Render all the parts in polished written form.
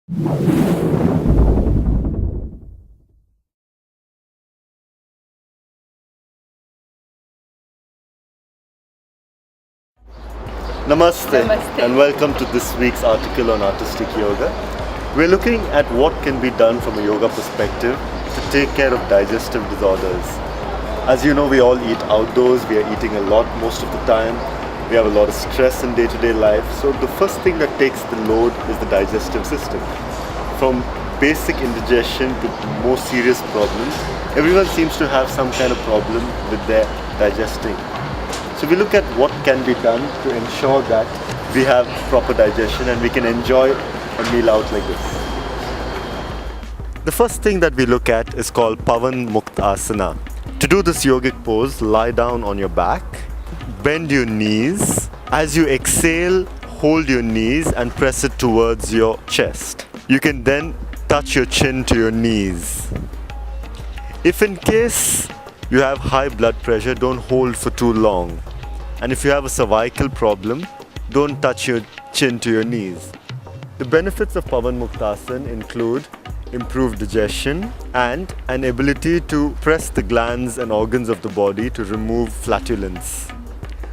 Namaste, Namaste. and welcome to this week's article on artistic yoga. We're looking at what can be done from a yoga perspective to take care of digestive disorders. As you know, we all eat outdoors, we are eating a lot most of the time, we have a lot of stress in day-to-day life, so the first thing that takes the load is the digestive system. From basic indigestion to more serious problems, everyone seems to have some kind of problem with their digesting. So we look at what can be done to ensure that we have proper digestion and we can enjoy a meal out like this. The first thing that we look at is called Pavan Muktasana. To do this yogic pose, lie down on your back, bend your knees. As you exhale, hold your knees and press it towards your chest. You can then touch your chin to your knees. If in case you have high blood pressure, don't hold for too long. And if you have a cervical problem, don't touch your chin to your knees. The benefits of Pavan Muktasana include improved digestion and an ability to press the glands and organs of the body to remove flatulence.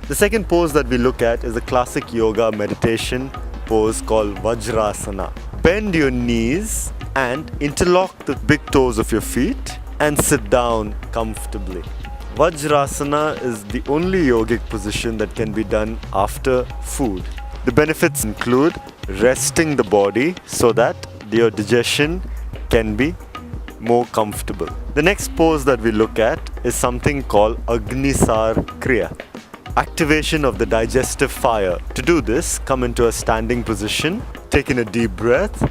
The second pose that we look at is a classic yoga meditation pose called Vajrasana. Bend your knees and interlock the big toes of your feet and sit down comfortably. Vajrasana is the only yogic position that can be done after food. The benefits include resting the body so that your digestion can be more comfortable. The next pose that we look at is something called Agnisar Kriya, activation of the digestive fire. To do this, come into a standing position, take in a deep breath.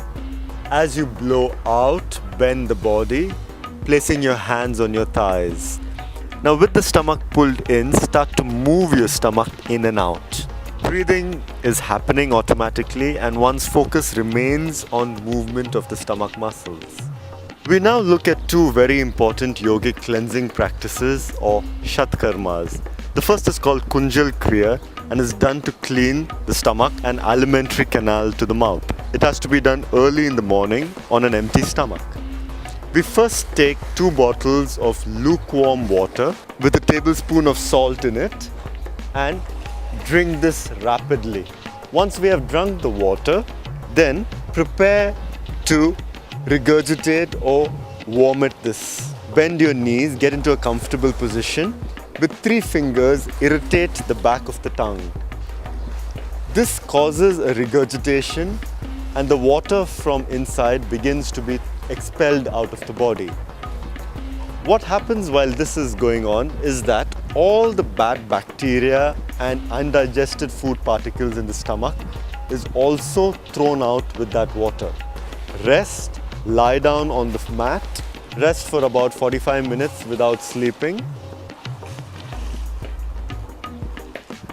As you blow out, bend the body, placing your hands on your thighs. Now with the stomach pulled in, start to move your stomach in and out. Breathing is happening automatically and one's focus remains on movement of the stomach muscles. We now look at two very important yogic cleansing practices or Shatkarmas. The first is called Kunjal Kriya and is done to clean the stomach and alimentary canal to the mouth. It has to be done early in the morning on an empty stomach. We first take 2 bottles of lukewarm water with a tablespoon of salt in it and drink this rapidly. Once we have drunk the water, then prepare to regurgitate or vomit this. Bend your knees, get into a comfortable position. With 3 fingers, irritate the back of the tongue. This causes a regurgitation and the water from inside begins to be expelled out of the body. What happens while this is going on is that all the bad bacteria and undigested food particles in the stomach is also thrown out with that water. Rest, lie down on the mat, rest for about 45 minutes without sleeping.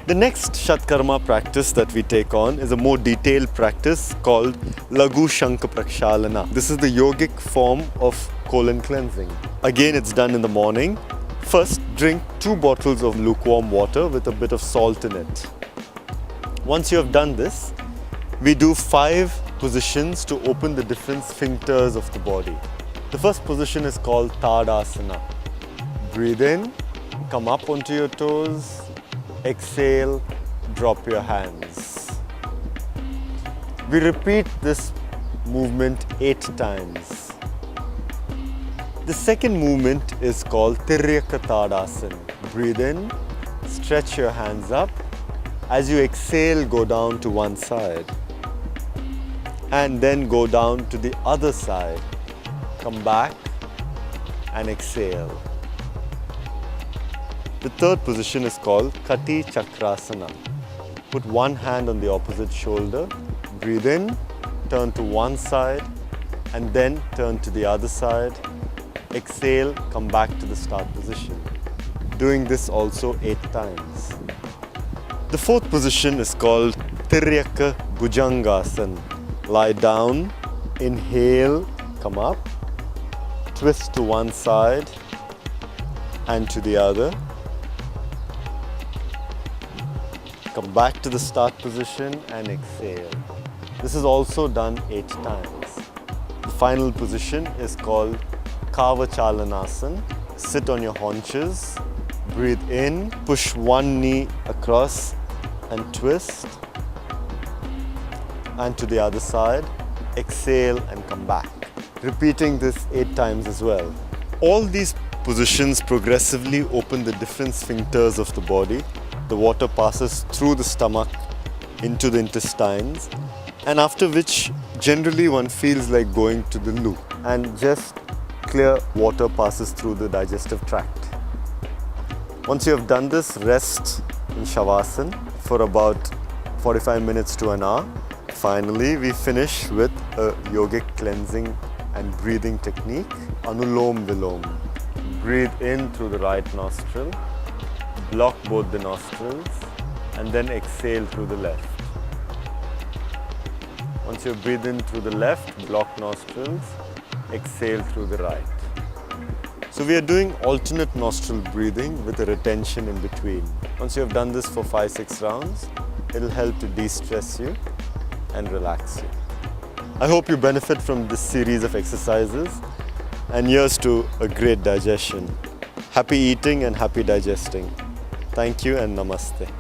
The next Shatkarma practice that we take on is a more detailed practice called Laghu Shanka Prakshalana. This is the yogic form of colon cleansing. Again, it's done in the morning. First, drink 2 bottles of lukewarm water with a bit of salt in it. Once you have done this, we do 5 positions to open the different sphincters of the body. The first position is called Tadasana. Breathe in, come up onto your toes. Exhale, drop your hands. We repeat this movement 8 times. The second movement is called Tiryaka Tadasana. Breathe in, stretch your hands up. As you exhale, go down to one side. And then go down to the other side. Come back and exhale. The third position is called Kati Chakrasana. Put one hand on the opposite shoulder, breathe in, turn to one side and then turn to the other side. Exhale, come back to the start position. Doing this also 8 times. The fourth position is called Tiryaka Bhujangasana. Lie down, inhale, come up, twist to one side and to the other. Come back to the start position and exhale. This is also done 8 times. The final position is called Kavachalanasana. Sit on your haunches, breathe in, push one knee across and twist, and to the other side, exhale and come back. Repeating this 8 times as well. All these positions progressively open the different sphincters of the body. The water passes through the stomach into the intestines, and after which generally one feels like going to the loo, and just clear water passes through the digestive tract. Once you have done this, rest in Shavasana for about 45 minutes to an hour. Finally, we finish with a yogic cleansing and breathing technique, Anulom Vilom. Breathe in through the right nostril, block both the nostrils, and then exhale through the left. Once you breathe in through the left, block nostrils, exhale through the right. So we are doing alternate nostril breathing with a retention in between. Once you have done this for 5-6 rounds, it will help to de-stress you and relax you. I hope you benefit from this series of exercises, and here's to a great digestion. Happy eating and happy digesting. Thank you and namaste.